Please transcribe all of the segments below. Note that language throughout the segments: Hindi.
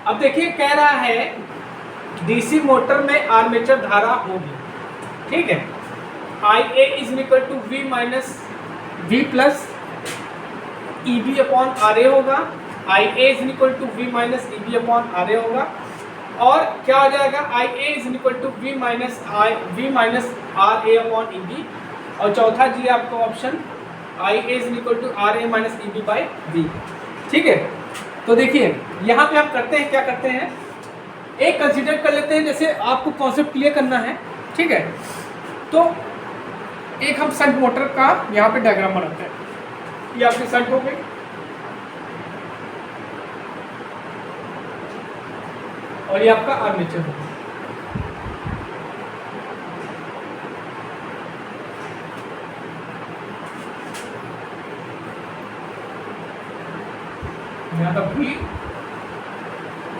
अब देखिए कह रहा है डीसी मोटर में आर्मेचर धारा होगी, ठीक है, IA is equal to V minus V plus EB upon RA होगा। IA is equal to V minus EB upon RA होगा। और क्या हो जाएगा, IA is equal to V minus RA upon EB। और चौथा जी आपको option IA is equal to RA minus EB by V, ठीक है। तो देखिए यहाँ पे आप करते हैं, क्या करते हैं, एक कंसीडर कर लेते हैं, जैसे आपको कॉन्सेप्ट क्लियर करना है, ठीक है। तो एक हम शंट मोटर का यहाँ पे डायग्राम बनाते हैं, ये आपकी शंट हो गई, और ये आपका आर्मेचर होगा। यहाँ का V,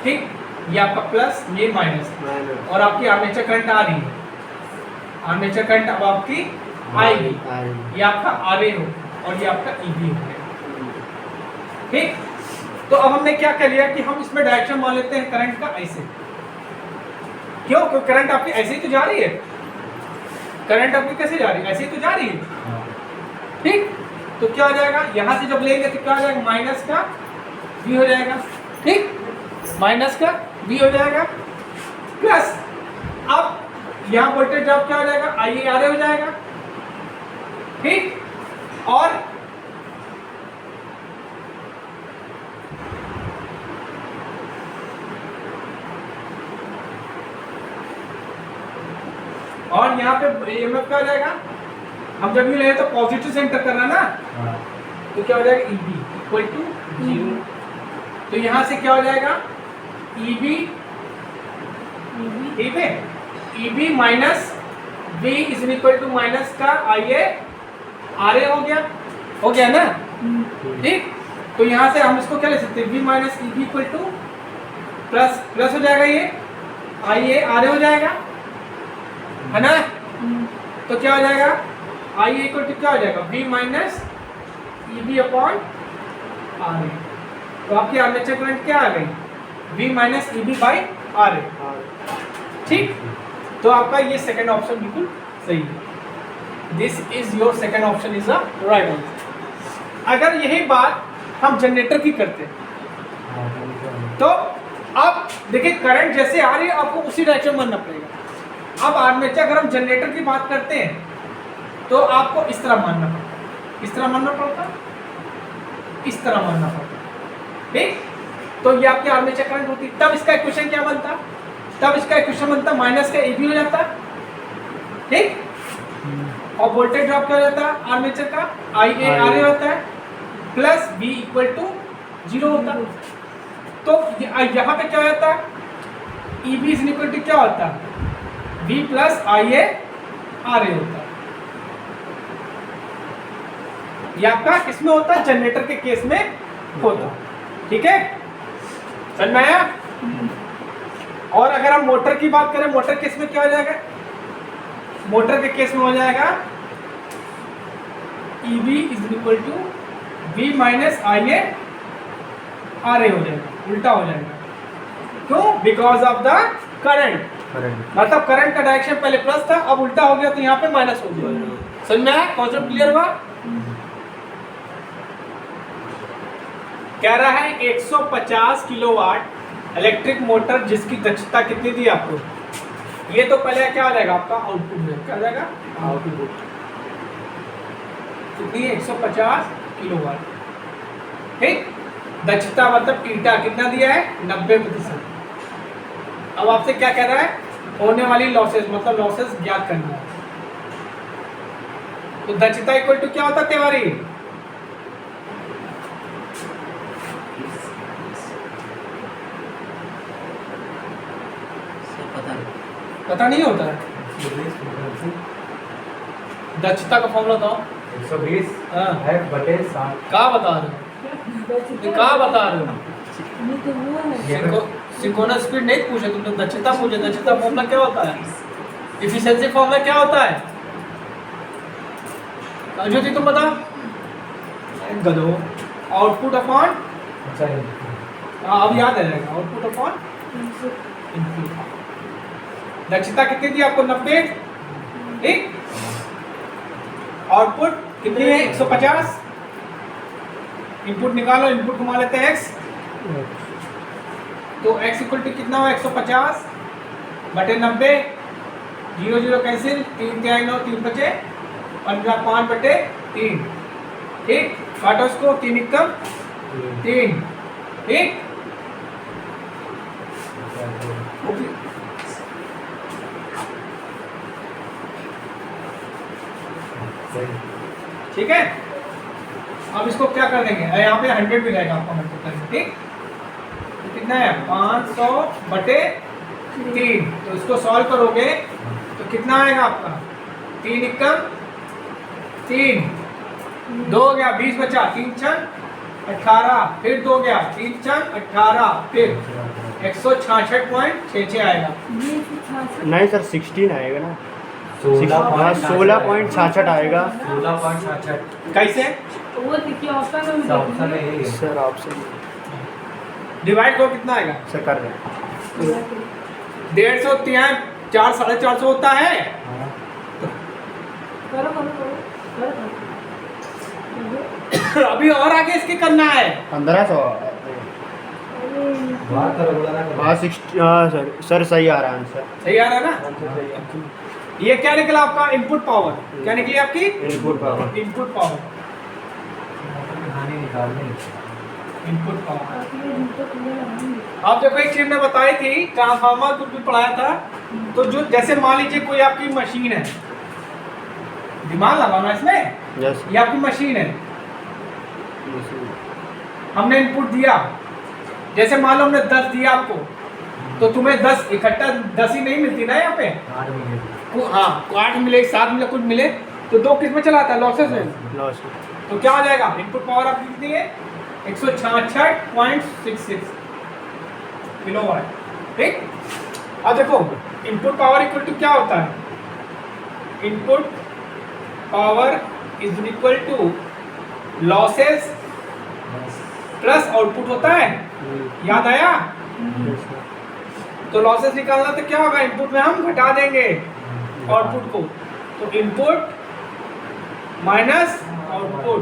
ठीक, ये आपका प्लस, ये माइनस, और आपकी आर्मेचर करंट आ रही है, आर्मेचर करंट अब आपकी आएगी, ये आपका RA हो और ये आपका EB हो गया, ठीक। तो अब हमने क्या कर लिया कि हम इसमें डायरेक्शन मान लेते हैं करंट का ऐसे, क्यों, क्योंकि करंट आपकी ऐसे ही तो जा रही है, करंट आपकी कैसे जा रही है, ऐसे ही तो जा रही है, ठीक। तो क्या हो जाएगा, यहां से जब लेंगे तो क्या हो जाएगा, माइनस का V हो जाएगा, ठीक, माइनस का V हो जाएगा, प्लस अब यहाँ वोल्टेज ड्रॉप क्या हो जाएगा, IA RA हो जाएगा, ठीक। और यहाँ पे EMF क्या हो जाएगा, हम जब भी ले तो पॉजिटिव से एंटर करना ना, तो क्या हो जाएगा, EB इक्वल टू 0। तो यहाँ से क्या हो जाएगा, EB minus V is equal to minus का IA RA हो गया ना, ठीक। तो यहाँ से हम इसको क्या ले सकते हैं, V minus EB equal two plus हो जाएगा, ये IA RA हो जाएगा, है ना। तो क्या हो जाएगा, IA इक्वल टू क्या हो जाएगा, V minus EB upon RA। तो आपकी आर्मेचर करंट क्या आ गई, V minus EB by RA, ठीक। तो आपका ये सेकंड ऑप्शन बिल्कुल सही है, this is your second option is the right answer. अगर यही बात हम जनरेटर की करते तो अब देखिए करंट जैसे आ रही है आपको उसी डायरेक्शन मानना पड़ेगा। अब आर्मेचर अगर हम जनरेटर की बात करते हैं तो आपको इस तरह मानना पड़ता, इस तरह मानना पड़ता, इस तरह मानना पड़ता, ठीक। तो ये आपकी आर्मेचर करंट होती, तब इसका इक्वेशन क्या बनता, तब इसका इक्वेशन बनता माइनस का EB हो जाता, ठीक। और वोल्टेज ड्रॉप क्या हो जाता है आर्मेचर का, IA RA होता है, प्लस V इक्वल टू 0 होता। तो यहाँ पे क्या होता है, EB इज इक्वल टू क्या होता है, V प्लस IA RA होता है। ये आपका किसमें होता है, जनरेटर के केस में होता, ठीक है, समझ में आया। और अगर हम मोटर की बात करें, मोटर केस में क्या हो जाएगा, मोटर के केस में हो जाएगा EB is equal to V minus IA RA हो जाएगा, उल्टा हो जाएगा, क्यों, बिकॉज ऑफ द करंट, मतलब करंट का डायरेक्शन पहले प्लस था, अब उल्टा हो गया तो यहाँ पे माइनस हो गया। समझ में आया, कॉन्सेप्ट क्लियर हुआ। कह रहा है 150 किलोवाट इलेक्ट्रिक मोटर जिसकी दक्षता कितनी दी आपको, ये तो पहले क्या हो जाएगा आपका आउटपुट में, क्या हो जाएगा आउटपुट, कितनी है 150 किलोवाट, ठीक। दक्षता मतलब ईटा कितना दिया है 90%। अब आपसे क्या कह रहा है, होने वाली लॉसेस मतलब लॉसेस ज्ञात करना है। तो दक्षता इक्वल टू क्या होता है तिवारी, पता नहीं होता है, दक्षता का फॉर्मूला बताओ, 120 है बटे 7। क्या बता रहे हो, क्या बता रहे हो, सिंक्रोनस स्पीड नहीं पूछे तुमने, दक्षता पूछे। दक्षता फॉर्मूला क्या होता है, एफिशिएंसी फॉर्मूला क्या होता है, ज्योति तुम बताओ, गधो, आउटपुट अपॉन अब याद आ जाएगा, आउटपुट अपॉन इनपुट। दक्षता कितनी थी आपको? 90। ठीक, आउटपुट कितनी है? 150। इनपुट निकालो, इनपुट घुमा लेते हैं x, तो x इक्वल टू कितना हुआ? 150 बटे 90, 0 0 कैंसिल, 3 3 9 3 बचे 15 5 बटे 3। ठीक, काटो इसको, 3 एकम 3। ठीक, ठीक है। अब इसको क्या कर देंगे, यहाँ पे 100 भी रहेगा आपका मल्टीप्लाई। ठीक, तो कितना है? 500 बटे 3। तो इसको सॉल्व करोगे तो कितना आएगा आपका? 3 एकम 3, 2 हो गया, 20 बचा, 3 छन 18, फिर 2 गया, 3 छन 18, फिर 166.66 आएगा। नहीं सर 16 आएगा ना, 16.66 आएगा 16.66। कैसे? वो देखिए ऑप्शन में ऑप्शन है ये। सर। आपसे डिवाइड करो, कितना आएगा? सर कर रहे हैं। 150 होती है, 4 450 होता है। हाँ। करो करो करो करो। अभी और आगे इसके करना है। 1500। बात करो, बोला ना करो। हाँ 60। हाँ सर, सर सही आ रहा है आंसर। सही आ रहा है ना? ये क्या निकला आपका? Input power. क्या निकली आपकी? Input power. Input power. कहानी निकालनी। Input power. अब देखो एक चीज मैं बताई थी, ट्रांसफार्मर कुछ भी पढ़ाया था। तो जो जैसे मान लीजिए कोई आपकी मशीन है, दिमाग लगाना इसमें, यस। ये आपकी मशीन है, हमने इनपुट दिया। जैसे मान लो हमने 10 दिया आपको, तो तुम्हें 10 इकट्ठा 10 ही नहीं मिलती ना यहाँ पे। हाँ, 8 मिले, 7 मिले, कुछ मिले, तो 2 किस में चला आता है? लॉसेस में। लॉस। तो क्या हो जाएगा? इनपुट पावर आपकी कितनी है? 166.66 किलोवाट। ठीक, अब देखो इनपुट पावर इक्वल टू क्या होता है? Input power is equal to losses plus output होता है। याद आया? तो लॉसेस निकालना तो क्या होगा? इनपुट में हम घटा देंगे आउटपुट को, तो इनपुट माइनस आउटपुट।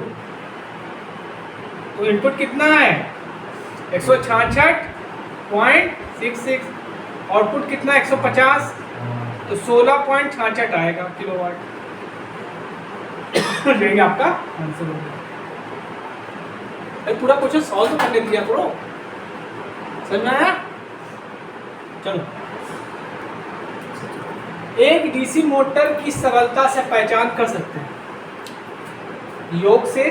तो इनपुट कितना है? 166.66, आउटपुट कितना? 150, तो 16.66 आएगा किलोवाट। देंगे आपका आंसर होगा। पूरा क्वेश्चन सॉल्व तो करने दिया करो, समझ में आया? चलो, एक डीसी मोटर की सरलता से पहचान कर सकते हैं, योग से,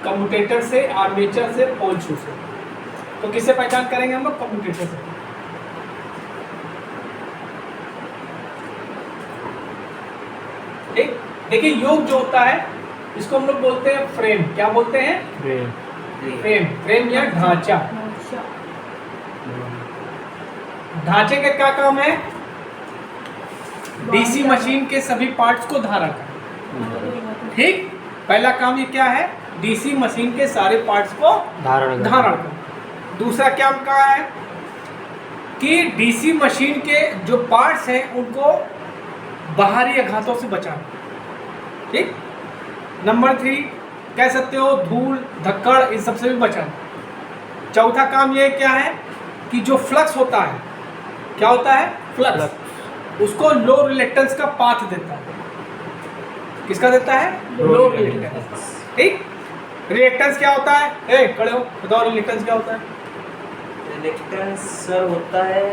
कम्यूटेटर से, आर्मेचर से, पोल शू से। तो किससे पहचान करेंगे हम लोग? कम्यूटेटर से। ठीक, देखिए योग जो होता है इसको हम लोग बोलते हैं फ्रेम। क्या बोलते हैं? फ्रेम। फ्रेम या ढांचा। ढांचे का क्या काम है? डीसी मशीन के सभी पार्ट्स को धारण करना। ठीक, पहला काम ये क्या है? डीसी मशीन के सारे पार्ट्स को धारण करना। दूसरा क्या कहा है कि डीसी मशीन के जो पार्ट्स हैं उनको बाहरी आघातों से बचाना। ठीक, नंबर 3 कह सकते हो धूल धक्कड़ इन सब से भी बचाना। चौथा काम ये क्या है कि जो फ्लक्स होता है, क्या होता है? फ्लक्स, उसको लो रिलेक्टेंस का पाथ देता है। किसका देता है? लो रिलेक्टेंस। ठीक, रिएक्टेंस क्या होता है? खड़े हो, बताओ रिएक्टेंस क्या होता है? रिएक्टेंस सर होता है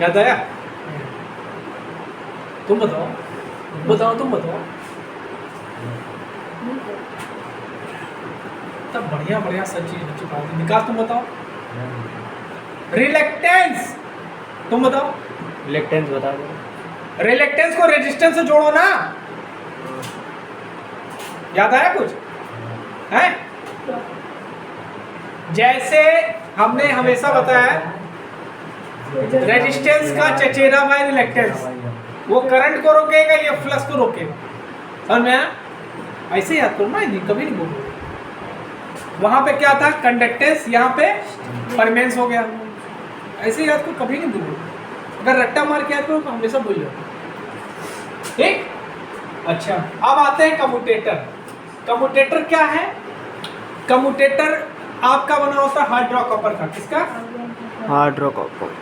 याद आया? तुम बताओ, तुम बताओ। तब बढ़िया बढ़िया सब चीज बच्चों का निकाल। तुम बताओ। रिलेक्टेंस, तुम बताओ। रिलेक्टेंस बता दो। रिलेक्टेंस को रेजिस्टेंस से जोड़ो ना। याद आया कुछ? है? जैसे हमने हमेशा बताया रेजिस्टेंस का चचेरा बाय रिलेक्टेंस। वो करंट को रोकेगा, ये फ्लक्स को रोकेगा। समझ में आया? ऐसे याद करो ना, नहीं कभी नहीं बोलो। वहां पे क्या था? कंडक्टेंस, यहाँ पे परमेंस हो गया। ऐसे याद करो, कभी नहीं बोलो। अगर रट्टा मार के याद करो तो हमेशा भूल जाओ। ठीक, अच्छा अब आते हैं कम्यूटेटर। कम्यूटेटर क्या है? कम्यूटेटर आपका बना होता है हार्ड रॉक कॉपर का। किसका? Hard rock copper.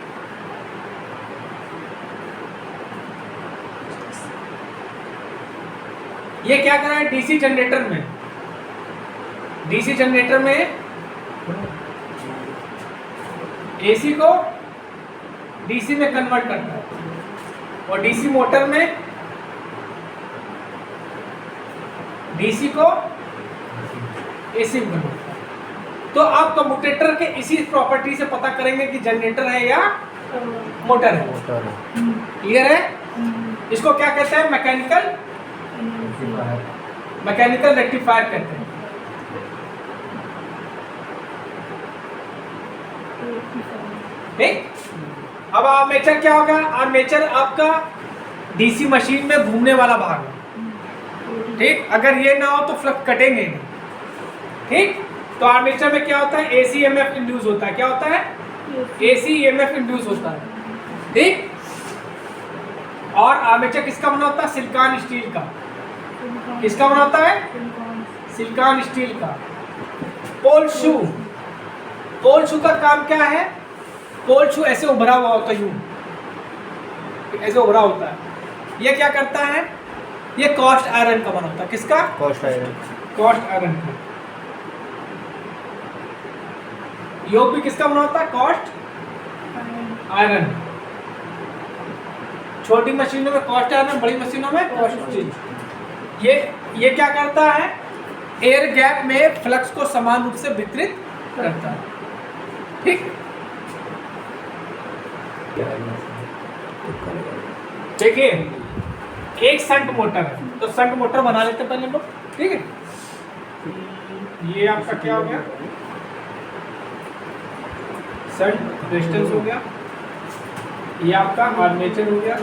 ये क्या कर रहा है? डीसी जनरेटर में, डीसी जनरेटर में एसी को डीसी में कन्वर्ट करता है, और डीसी मोटर में डीसी को एसी में कन्वर्ट करता है। तो आप कम्यूटेटर के इसी प्रॉपर्टी से पता करेंगे कि जनरेटर है या मोटर है। मोटर है। क्लियर है? इसको क्या कहते हैं? मैकेनिकल रेक्टिफायर कहते हैं। ठीक, अब आर्मेचर क्या होगा? आर्मेचर आपका डीसी मशीन में घूमने वाला भाग है। ठीक, अगर ये ना हो तो फ्लक्स कटेंगे नहीं। ठीक, तो आर्मेचर में क्या होता है? एसी ईएमएफ इंड्यूस होता है। क्या होता है? एसी ईएमएफ इंड्यूस होता है। ठीक, और आर्मेचर किसका बना होता है? सिलिकॉन स्टील का। किसका बना होता है? सिलिकॉन स्टील का। पोल शू, पोल शू का काम क्या है? पोल शू ऐसे उभरा हुआ होता है, यूं ऐसे उभरा होता है। ये क्या करता है? ये कास्ट आयरन का बना होता है। किसका? Cost iron. कास्ट आयरन का। योग भी किसका बना होता है? Cast iron. छोटी मशीनों में कास्ट आयरन, बड़ी मशीनों में कास्ट स्टील। ये क्या करता है? एयर गैप में फ्लक्स को समान रूप से वितरित करता है। ठीक, देखिए एक शंट मोटर है, तो शंट मोटर बना लेते हैं पहले लोग। ठीक है, ये आपका क्या हो गया? शंट रेजिस्टेंस हो गया। ये आपका आर्मेचर हो गया।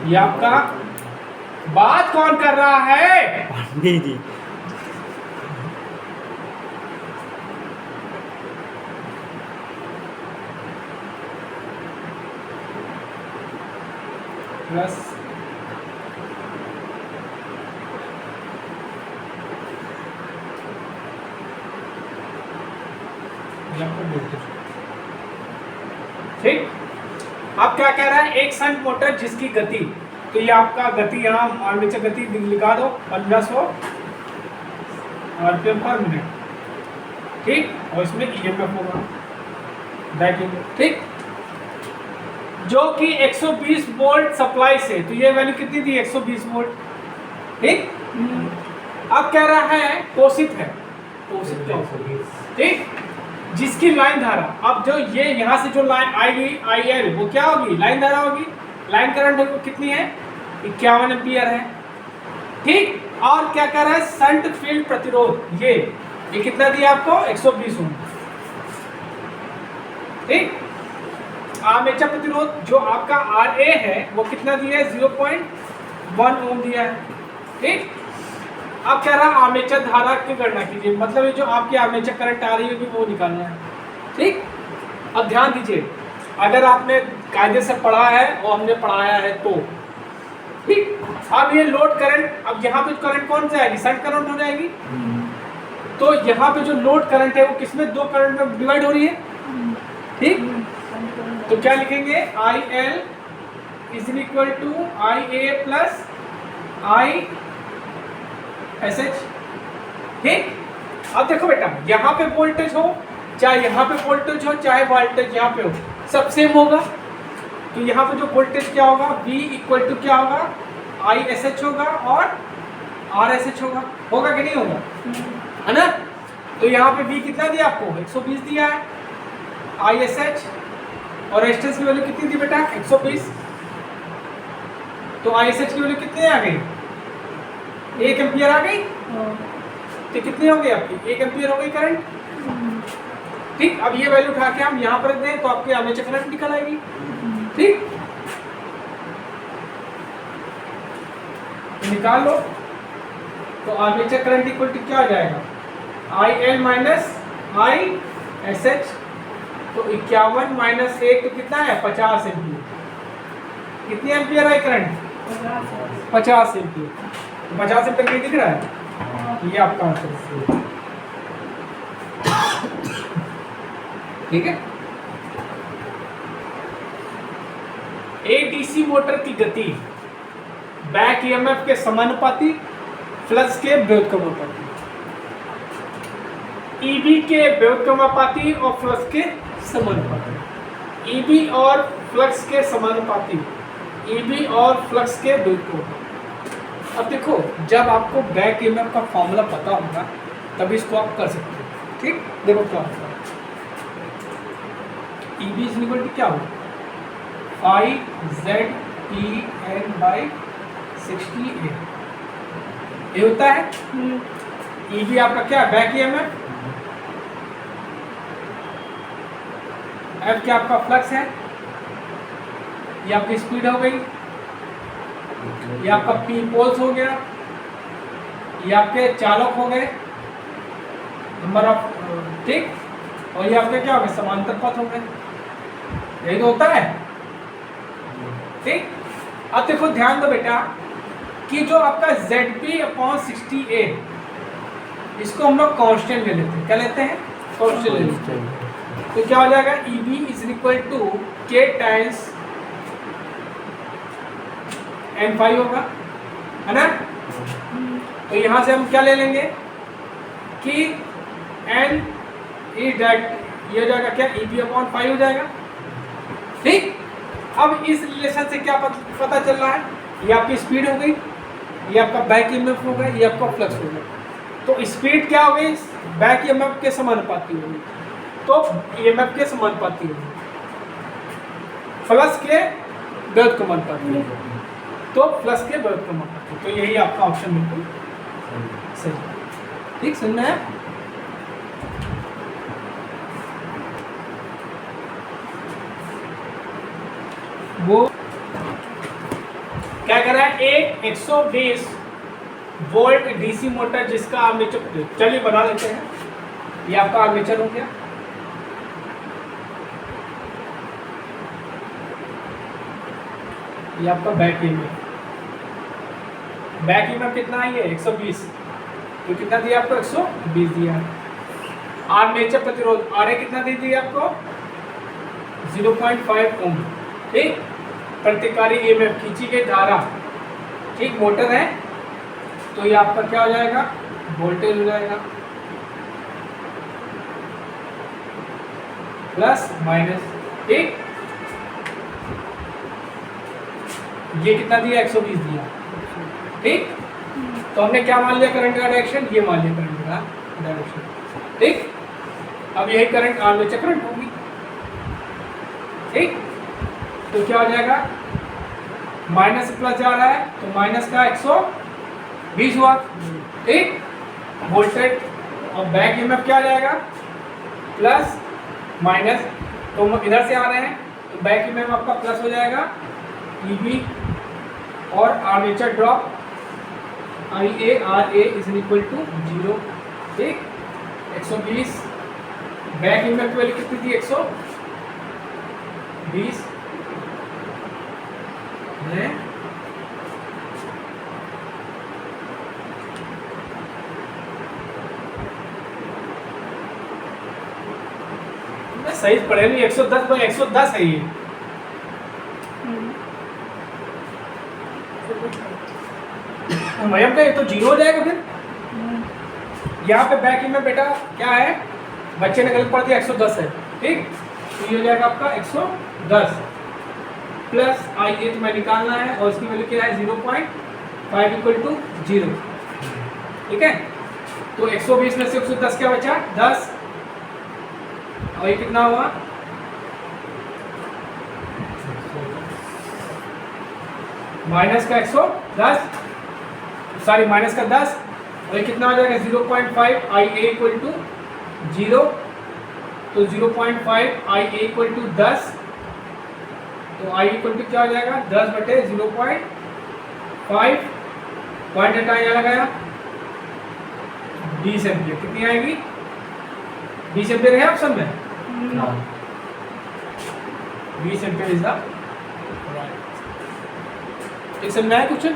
ये आपका बात कौन कर रहा है? जी जी। प्लस ठीक, अब क्या कह रहा है? एक शंट मोटर जिसकी गति, तो ये आपका गति यहाँ आर्मेचर गति लिखा दो 1500 आरपीएम पर मिनट। ठीक, और इसमें ईएमएफ होगा बैक ईएमएफ। ठीक, जो कि 120 वोल्ट सप्लाई से, तो ये वैल्यू कितनी थी? 120 वोल्ट। ठीक, अब कह रहा है पोषित है, पोषित क्या होता है? ठीक, जिसकी लाइन धारा, अब जो ये यहाँ से जो लाइन आएगी IL, वो क्या होगी? लाइन धारा होगी। लाइन करंट वो कितनी है? 51 एम्पियर है। ठीक, और क्या कह रहा है? शंट फील्ड प्रतिरोध, ये कितना दिया आपको? 120 ओम। ठीक, आर्मेचर प्रतिरोध जो आपका RA है वो कितना दिया है? 0.1 ओम दिया है। ठीक, अब कह रहा है आर्मेचर धारा की गणना कीजिए, मतलब ये जो आपकी आर्मेचर करंट आ रही होगी वो निकालना है। ठीक, अब ध्यान दीजिए, अगर आपने कायदे से पढ़ा है और हमने पढ़ाया है तो ठीक। अब ये लोड करंट, अब यहाँ पे करंट कौन सी आएगी? शंट करंट हो जाएगी। तो यहाँ पे जो लोड करंट है वो किसमें? दो करंट में डिवाइड हो रही है। ठीक, तो क्या लिखेंगे? IL is equal to IA plus ISH। ठीक, अब देखो बेटा, यहाँ पे वोल्टेज हो चाहे यहाँ पे वोल्टेज हो चाहे वोल्टेज यहाँ पे हो, सब सेम होगा। तो यहाँ पे जो वोल्टेज क्या होगा? V इक्वल टू क्या होगा? ISH होगा और RSH होगा कि नहीं होगा? है ना? तो यहाँ पे V कितना दिया आपको? 120 दिया है। ISH और रेजिस्टेंस की वैल्यू कितनी थी बेटा? 120। तो ISH की वैल्यू कितनी आ गई? 1 एम्पियर आ गई। तो कितनी हो गई आपकी? 1 एम्पियर हो गई करंट। ठीक, अब ये वैल्यू उठा के हम यहाँ पर दें तो आपकी आर्मेचर करंट निकल आएगी। ठीक, निकाल लो। तो आर्मेचर करंट इक्वल टू क्या आ जाएगा, IL माइनस ISH। तो 51 माइनस 1 तो कितना है, 50 एम्पियर। कितनी एम्पियर है करंट, 50 एम्पियर। तो 50 एम्पियर नहीं दिख रहा है, ये आपका आंसर है। ठीक है, एक डीसी मोटर की गति बैक ईएमएफ के समानुपाती, फ्लक्स के व्युत्क्रमानुपाती। ईबी के व्युत्क्रमानुपाती और फ्लक्स के समानुपाती। ईबी और फ्लक्स के समानुपाती, ईबी और फ्लक्स के व्युत्क्रमानुपाती। अब देखो, जब आपको बैक ईएमएफ का फॉर्मूला पता होगा तभी इसको आप कर सकते हो। ठीक, देखो क्या होगा, ईबी इज इक्वल टू क्या होगा, 5ZTN/60A। ये होता है। ईबी आपका क्या है, बैक ईएमएफ। एफ क्या आपका फ्लक्स है, ये आपकी स्पीड हो गई, ये आपका पी पोल्स हो गया, ये आपके चालक हो गए, नंबर ऑफ। ठीक, और ये आपके क्या हो गए, समांतर पथ हो गए। यही तो होता है। ठीक, अब देखो ध्यान दो बेटा कि जो आपका ZP/60A, इसको हम लोग कांस्टेंट ले लेते हैं। क्या लेते हैं, कांस्टेंट ले लेते हैं। तो क्या हो जाएगा, EB is equal to K times N5 होगा, है ना। तो यहाँ से हम क्या ले लेंगे कि N ई डायरेक्ट ये हो जाएगा क्या, EB/5 हो जाएगा। ठीक, अब इस रिलेशन से क्या पता चल रहा है, ये आपकी स्पीड हो गई, ये आपका बैक ईएमएफ हो गया, ये आपका फ्लक्स हो गया। तो स्पीड क्या हो गई, बैक ईएमएफ के समानुपाती हो गई, तो ईएमएफ के समानुपाती हो गई, फ्लक्स के व्युत्क्रमानुपाती हो गई, तो फ्लक्स के व्युत्क्रमानुपाती। तो यही आपका ऑप्शन बिल्कुल सही। ठीक, सुनना है। वो क्या कर रहा है, एक 120 वोल्ट डीसी मोटर जिसका आर्मेचर, चलिए बना लेते हैं। ये आपका आर्मेचर हो गया, ये आपका बैक ईएमएफ। बैक ईएमएफ कितना है, ये 120। तो कितना दिया आपको, 120 दिया। आर्मेचर प्रतिरोध RA कितना दे दिया आपको, 0.5 ओम। ठीक, प्रतिकारी ईएमएफ खींची गई धारा। ठीक, मोटर है तो ये आपका क्या हो जाएगा, वोल्टेज हो जाएगा, प्लस माइनस। ठीक, ये कितना दिया, 120 दिया। ठीक, तो हमने क्या मान लिया करंट का डायरेक्शन, ये मान लिया करंट का डायरेक्शन। ठीक, अब यही करंट आर्मेचर करंट होगी। ठीक, तो क्या हो जाएगा, माइनस प्लस जा रहा है तो माइनस का 120 हुआ। ठीक, वोल्टेज और बैक ईएमएफ क्या आ जाएगा, प्लस माइनस, तो इधर से आ रहे हैं तो बैक ईएमएफ आपका प्लस हो जाएगा, EB और armature drop IARA is equal to 0। ठीक, 120 बैक ईएमएफ की वैल्यू कितनी थी, 120 है। सही पढ़े नहीं, 110/110 है ये। मैम का ये तो 0 हो जाएगा फिर। यहाँ पे बैक में बेटा क्या है, बच्चे ने गलत पढ़ दिया, 110 है। ठीक, तो ये हो जाएगा आपका 110 प्लस IA तो मैं निकालना है और इसकी वैल्यू क्या है, 0.5 इक्वल टू 0। ठीक है, तो 120 में से 110 क्या बचा, 10, और ये कितना हुआ, माइनस का 110, सॉरी माइनस का 10, और ये कितना हो जाएगा 0.5, IA इक्वल टू 0। तो 0.5 आई ए इक्वल टू 10, तो आई इक्वल टू क्या हो जाएगा 10 बटे 0.5, पॉइंट हटा यहाँ लगाया 20 एम्पियर, कितनी आएगी 20 एम्पियर है ऑप्शन में, 20 एम्पियर इज द राइट। एक समझ में आया क्वेश्चन?